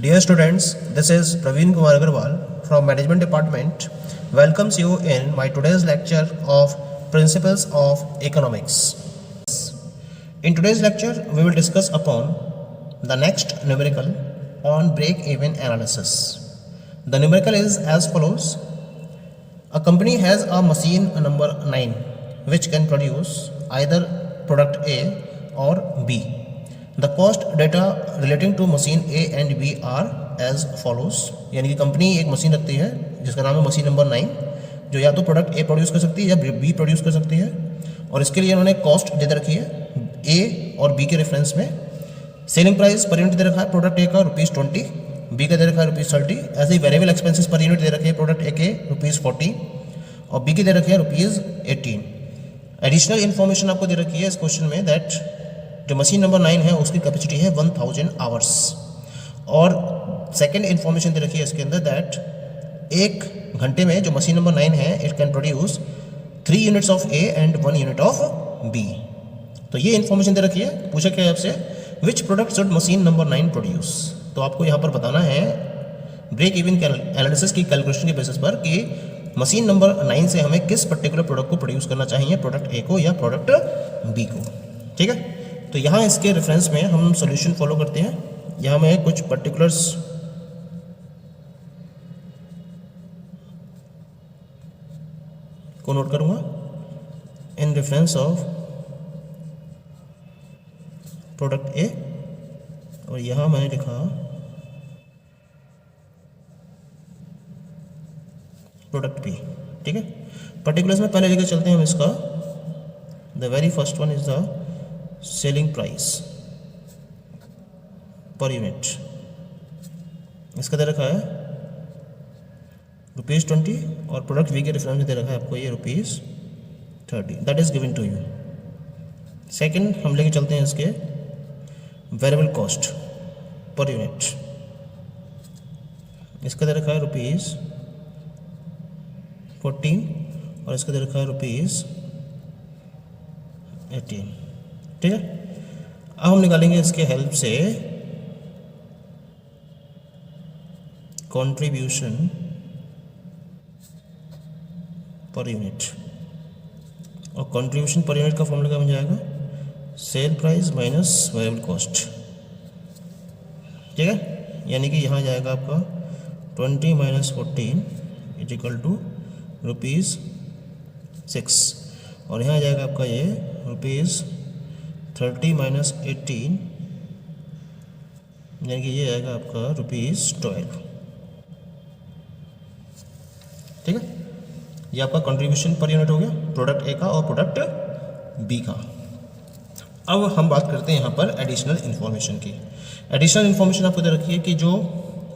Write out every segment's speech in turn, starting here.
Dear students, this is Praveen Kumar Agarwal from Management Department. Welcomes you in my today's lecture of Principles of Economics. In today's lecture, we will discuss upon the next numerical on break-even analysis. The numerical is as follows. A company has a machine number 9 which can produce either product A or B. The cost data relating to machine A and B are as follows. यानी कि company एक machine रखती है जिसका नाम है machine number 9 जो या तो प्रोडक्ट ए प्रोड्यूस कर सकती है या बी प्रोड्यूस कर सकती है और इसके लिए उन्होंने कॉस्ट दे रखी है ए और बी के रेफरेंस में. सेलिंग प्राइस पर यूनिट दे रखा है प्रोडक्ट ए का ₹20, बी का दे रखा है ₹30. ऐसे ही वेरिएबल एक्सपेंसेस पर यूनिट दे रखे हैं प्रोडक्ट ए के ₹40 और बी के दे रखे हैं ₹18. एडिशनल इन्फॉर्मेशन आपको दे रखी है इस क्वेश्चन में दैट जो मशीन नंबर 9 है उसकी कैपेसिटी है 1000 आवर्स और सेकेंड इन्फॉर्मेशन दे रखी है इसके अंदर दैट एक घंटे में जो मशीन नंबर 9 है it can produce 3 units of A and 1 unit of B. तो ये इन्फॉर्मेशन दे रखी है. पूछा क्या है आपसे which product should machine number 9 produce. तो आपको यहाँ पर बताना है ब्रेक इवन एनालिसिस की कैलकुलेशन के बेसिस पर कि मशीन नंबर 9 से हमें किस पर्टिकुलर प्रोडक्ट को प्रोड्यूस करना चाहिए, प्रोडक्ट ए को या प्रोडक्ट बी को. ठीक है, तो यहाँ इसके रेफरेंस में हम सॉल्यूशन फॉलो करते हैं. यहाँ मैं कुछ पर्टिकुलर्स को नोट करूँगा इन रेफरेंस ऑफ प्रोडक्ट ए और यहाँ मैंने लिखा प्रोडक्ट बी. ठीक है, पर्टिकुलर्स में पहले लेकर चलते हैं हम इसका. The very first one is the selling price per unit. इसका दे रखा है ₹20 और प्रोडक्ट वी के रेफरेंस में दे रखा है आपको ये ₹30. That is given to you. Second हम लेके चलते हैं इसके वेरिएबल कॉस्ट पर यूनिट. इसका दे रखा है ₹14 और इसका दे रखा है ₹18. ठीक है, अब हम निकालेंगे इसके हेल्प से कंट्रीब्यूशन पर यूनिट और कंट्रीब्यूशन पर यूनिट का फॉर्मूला क्या बन जाएगा sale price minus variable cost. ठीक है, यानी कि यहाँ जाएगा आपका 20 - 14 = ₹6 और यहाँ जाएगा आपका ये ₹30 - 18 यानी कि ये आएगा आपका ₹12. ठीक है, ये आपका कंट्रीब्यूशन पर यूनिट हो गया प्रोडक्ट ए का और प्रोडक्ट बी का. अब हम बात करते हैं यहाँ पर एडिशनल इन्फॉर्मेशन की. एडिशनल इन्फॉर्मेशन आपको दे रखी है कि जो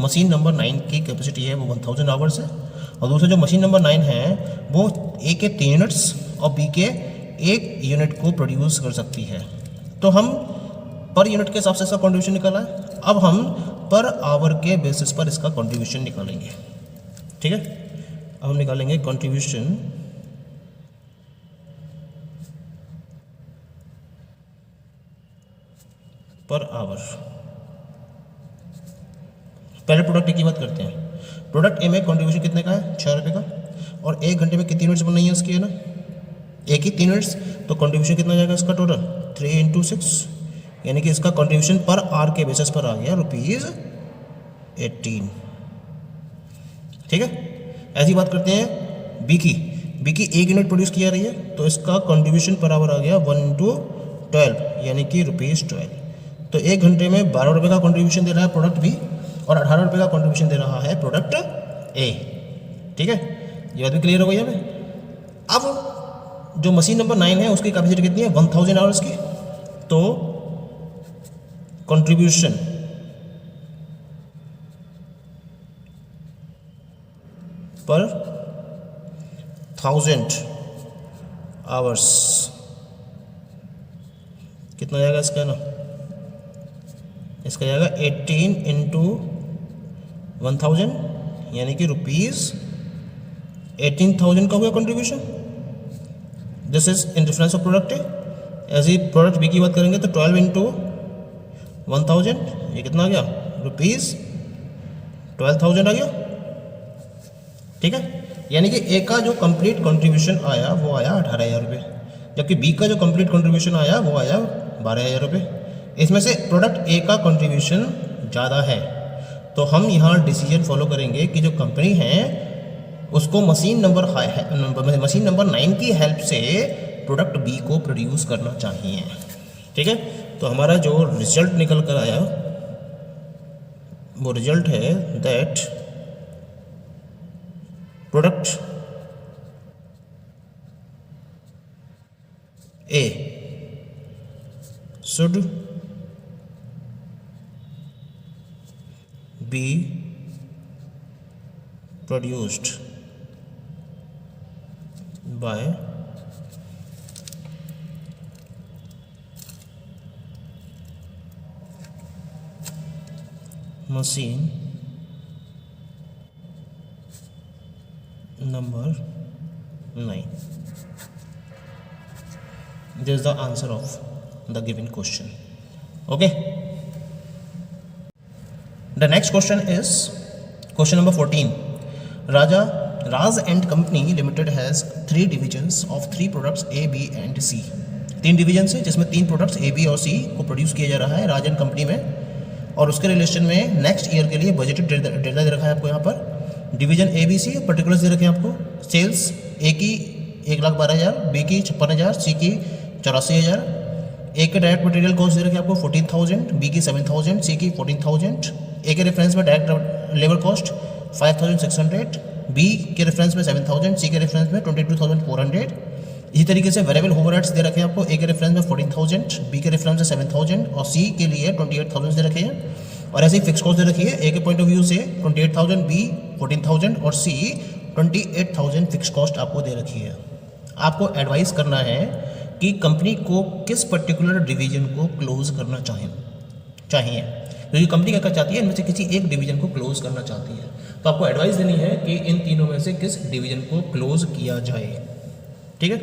मशीन नंबर 9 की कैपेसिटी है वो 1000 आवर्स है और दूसरा जो मशीन नंबर 9 है वो ए के 3 यूनिट्स और बी के 1 यूनिट को प्रोड्यूस कर सकती है. तो हम पर यूनिट के हिसाब से इसका कंट्रीब्यूशन निकाला है. अब हम पर आवर के बेसिस पर इसका कंट्रीब्यूशन निकालेंगे. ठीक है, अब हम निकालेंगे कंट्रीब्यूशन पर आवर. पहले प्रोडक्ट ए की बात करते हैं. प्रोडक्ट ए में कंट्रीब्यूशन कितने का है ₹6 का और 1 घंटे में कितनी यूनिट्स बन रही है इसकी है ना एक ही 3 यूनिट्स. तो कंट्रीब्यूशन कितना जाएगा इसका टोटल 3 × 6 यानी कि इसका कंट्रीब्यूशन पर आवर के बेसिस पर आ गया ₹18. ठीक है, ऐसी बात करते हैं बी की. बी की 1 यूनिट प्रोड्यूस किया रही है तो इसका कंट्रीब्यूशन पर आवर आ गया 1 × 12 यानी कि ₹12. तो 1 घंटे में ₹12 का कंट्रीब्यूशन दे रहा है प्रोडक्ट बी और ₹18 का कंट्रीब्यूशन दे रहा है प्रोडक्ट ए. ठीक है, ये बात भी क्लियर हो गई हमें. अब जो मशीन नंबर 9 है उसकी कैपेसिटी कितनी है 1000 आवर्स की. तो कंट्रीब्यूशन पर 1000 आवर्स कितना जाएगा इसका ना इसका जाएगा 18 × 1000 यानी कि ₹18,000 का हुआ contribution. This is in reference of product ए. ऐसे ही प्रोडक्ट बी की बात करेंगे तो 12 × 1000 ये कितना आ गया 12,000 आ गया, ठीक है। यानी कि ए का जो कंप्लीट कंट्रीब्यूशन आया वो आया 18,000 रुपये, जबकि बी का जो कंप्लीट कंट्रीब्यूशन आया वो आया 12,000 रुपये। इसमें से प्रोडक्ट ए का कंट्रीब्यूशन ज़्यादा है, तो हम यहाँ डिसीजन फॉलो करेंगे कि जो कंपनी है उसको मशीन नंबर 9 की हेल्प से प्रोडक्ट बी को प्रोड्यूस करना चाहिए, ठीक है। तो हमारा जो रिजल्ट निकल कर आया वो रिजल्ट है that product A should be produced by machine number 9. This is the answer of the given question. Okay. The next question is question number 14. Raj and Company Limited has 3 divisions of 3 products A, B and C. 3 division है जिसमें 3 products ए, B और सी को produce किया जा रहा है राज and company में, और उसके रिलेशन में नेक्स्ट ईयर के लिए बजटेड डेटा दे रखा है आपको यहाँ पर। Division A B C particulars दे रखे हैं आपको। सेल्स ए की 1,12,000, बी की 56,000, सी की 84,000। ए के डायरेक्ट मटेरियल कॉस्ट दे रखे हैं आपको 14,000, बी की 7,000, सी की 14,000। ए के रेफरेंस में डायरेक्ट लेबर कॉस्ट 5,600, बी के रेफरेंस में 7,000, सी के रेफरेंस में 22,400। इसी तरीके से वेरिएबल ओवरहेड्स दे रखे हैं आपको। ए के रेफरेंस में 14,000, बी के रेफरेंस में 7,000 और सी के लिए 28,000 दे रखे हैं। और ऐसे ही फिक्स कॉस्ट दे रखी है। ए के पॉइंट ऑफ व्यू से 28,000, बी 14,000 और सी 28,000 फिक्स कॉस्ट आपको दे रखी है। आपको एडवाइस करना है कि कंपनी को किस पर्टिकुलर डिवीजन को क्लोज करना चाहिए, क्योंकि कंपनी क्या चाहती है, इनमें से किसी एक डिवीजन को क्लोज करना चाहती है। तो आपको एडवाइस देनी है कि इन तीनों में से किस डिवीजन को क्लोज किया जाए, ठीक है।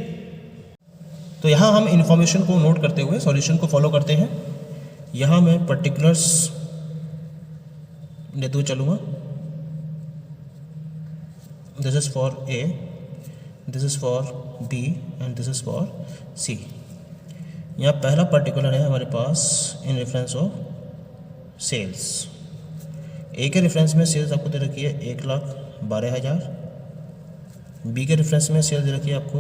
तो यहाँ हम इंफॉर्मेशन को नोट करते हुए सॉल्यूशन को फॉलो करते हैं। यहाँ मैं पर्टिकुलर्स लेते हुए चलूँगा। This is for A, this is for B and this is for C. यहाँ पहला पर्टिकुलर है हमारे पास in reference of sales. A के रेफरेंस में सेल्स आपको दे रखी है 1,12,000, बी के रेफरेंस में सेल दे रखी है आपको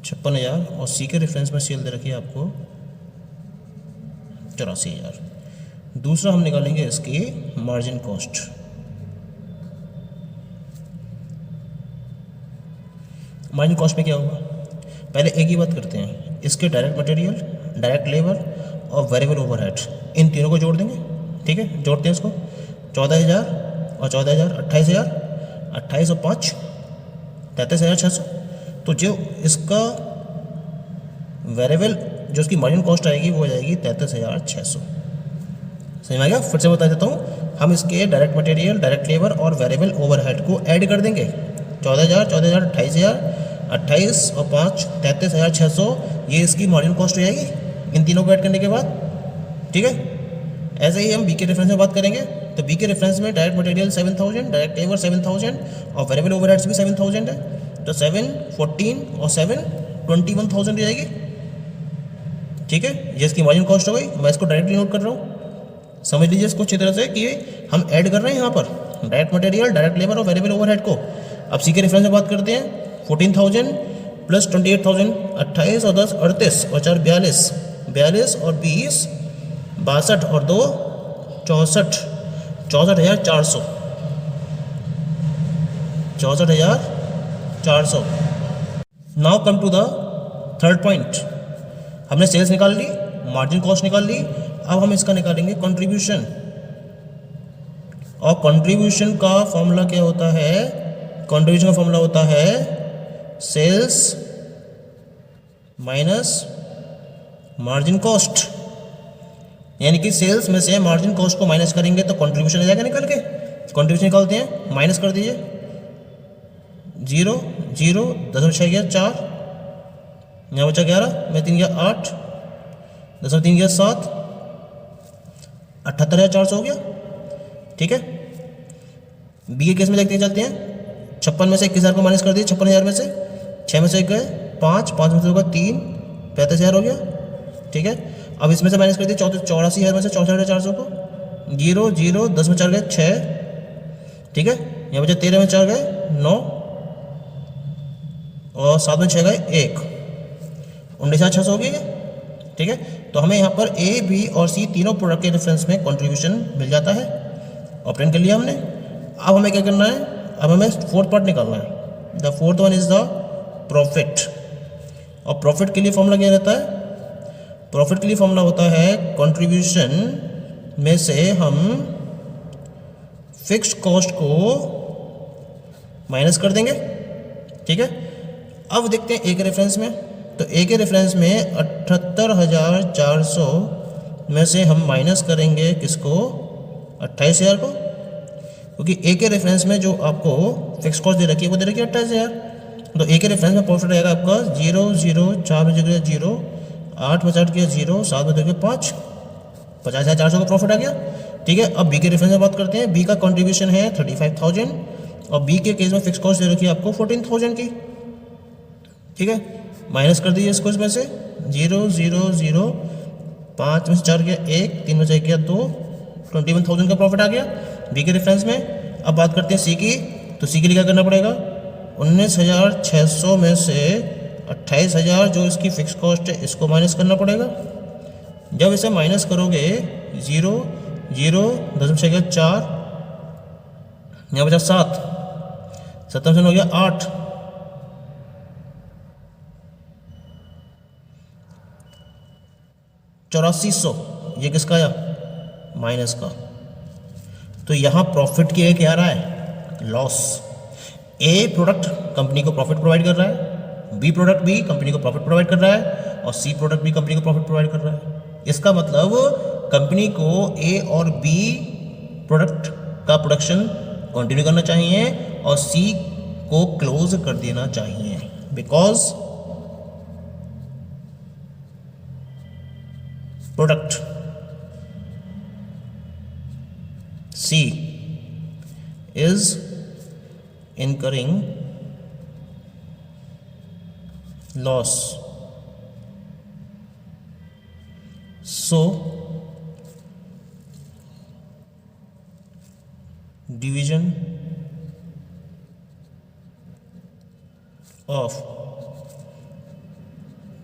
56,000 और सी के रेफरेंस में सेल दे रखी है आपको 84,000। दूसरा हम निकालेंगे इसकी मार्जिन कॉस्ट। मार्जिन कॉस्ट में क्या होगा, पहले एक ही बात करते हैं। इसके डायरेक्ट मटेरियल, डायरेक्ट लेबर और वेरिएबल ओवरहेड, इन तीनों को जोड़ देंगे, ठीक है। जोड़ते हैं इसको 14,000 और 14,000 28,000, 28 और 5 33,600। तो जो इसका वेरिएबल जो इसकी मार्जिन कॉस्ट आएगी वो हो जाएगी 33,600। समझ में आ गया। फिर से बता देता हूँ, हम इसके डायरेक्ट मटेरियल, डायरेक्ट लेबर और वेरिएबल ओवरहेड को ऐड कर देंगे। 14,000 14,000 28,000, 28 और 5 33,600, ये इसकी मार्जिन कॉस्ट हो जाएगी इन तीनों को ऐड करने के बाद, ठीक है। ऐसे ही हम बी के रेफरेंस में बात करेंगे। तो बी के रेफरेंस में डायरेक्ट मटेरियल 7,000, डायरेक्ट लेबर 7,000 और वेरिएबल ओवरहेड्स भी 7,000 है। तो 7 14 और 7 21,000 हो जाएगी, ठीक है। ये इसकी मार्जिन कॉस्ट हो गई। मैं इसको डायरेक्टली नोट कर रहा हूँ, समझ लीजिए इसको अच्छी तरह से कि हम ऐड कर रहे हैं यहाँ पर डायरेक्ट मटेरियल, डायरेक्ट लेबर और वेरिएबल ओवरहेड को। अब सी के रेफरेंस में बात करते हैं। 14,000 प्लस 28,000, 28 और 10 38 और 4 42, 42 और 20 62 और 2 64, 64,400, 64,400। Now come to the third point. हमने सेल्स निकाल ली, मार्जिन कॉस्ट निकाल ली। अब हम इसका निकालेंगे कंट्रीब्यूशन। और कंट्रीब्यूशन का फॉर्मूला क्या होता है, कंट्रीब्यूशन का फॉर्मूला होता है सेल्स माइनस मार्जिन कॉस्ट। यानी कि सेल्स में से मार्जिन कॉस्ट को माइनस करेंगे तो कंट्रीब्यूशन आ जाएगा निकल के। कंट्रीब्यूशन निकालते हैं, माइनस कर दीजिए 0 0 10 6 गया 4, यहाँ बचा 11 में 3 गया 8, 10 में 3 गया 7, 78,400 हो गया, ठीक है। बी के केस में देखते चलते हैं, 56 में से 21,000 को माइनस कर दिए, 56,000 में से 6 में से 1 गए 5, 5 में से होगा 3, 35,000 हो गया। ठीक है, अब इसमें से माइनस कर दिए 84,000 में से 64,400 को, 0 0 10 में 4 गए 6। ठीक है, यहाँ बचे 13 में 4 गए 9 और 7 में 6 गए 1, 19,600 हो गई है। ठीक है, तो हमें यहाँ पर ए बी और सी तीनों प्रोडक्ट के रेफरेंस में कंट्रीब्यूशन मिल जाता है, ऑप्टेन कर लिया हमने। अब हमें क्या करना है, अब हमें फोर्थ पार्ट निकालना है। The fourth one is the profit. और प्रॉफिट के लिए फॉर्मूला क्या रहता है, प्रॉफिट के लिए फॉर्मूला होता है कंट्रीब्यूशन में से हम फिक्स्ड कॉस्ट को माइनस कर देंगे। ठीक है, अब देखते हैं ए के रेफरेंस में, तो ए के रेफरेंस में 78,400 में से हम माइनस करेंगे किसको, 28,000 को, क्योंकि ए के रेफरेंस में जो आपको फिक्स कॉस्ट दे रखी है वो दे रखी है 28,000। तो ए के रेफरेंस में प्रॉफिट रहेगा आपका 0 0 4 में जगह 0, 8 में 8 किया 0, 7 में जगह 5, 50,400 का प्रॉफिट आ गया। ठीक है, अब बी के रेफरेंस में बात करते हैं। बी का कंट्रीब्यूशन है 35,000 और बी के केस में फिक्स कॉस्ट दे रखी है आपको 14,000 की। ठीक है, माइनस कर दीजिए इसको इसमें से 0 0 0, 5 में से 4 किया 1, 3 में से 1 किया 2, 21,000 का प्रॉफिट आ गया बी के रेफरेंस में। अब बात करते हैं सी की, तो सी के लिए क्या करना पड़ेगा, 19,600 में से 28,000 जो इसकी फिक्स कॉस्ट है इसको माइनस करना पड़ेगा। जब इसे माइनस करोगे 0 0 10 में से गया 4, यहाँ बचा 7, 7 में हो गया 8, 8400, ये किसका आया, माइनस का। तो यहाँ प्रॉफिट की क्या आ रहा है, लॉस। ए प्रोडक्ट कंपनी को प्रॉफिट प्रोवाइड कर रहा है, बी प्रोडक्ट भी कंपनी को प्रॉफिट प्रोवाइड कर रहा है और सी प्रोडक्ट भी कंपनी को प्रॉफिट प्रोवाइड कर रहा है। इसका मतलब कंपनी को ए और बी प्रोडक्ट का प्रोडक्शन कंटिन्यू करना चाहिए और सी को क्लोज कर देना चाहिए, because product C is incurring loss, so division of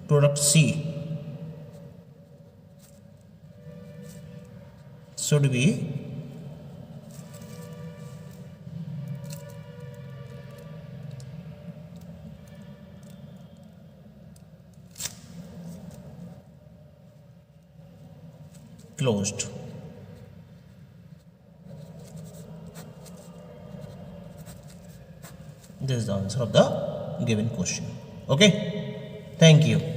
product C should be closed. This is the answer of the given question. Okay, thank you.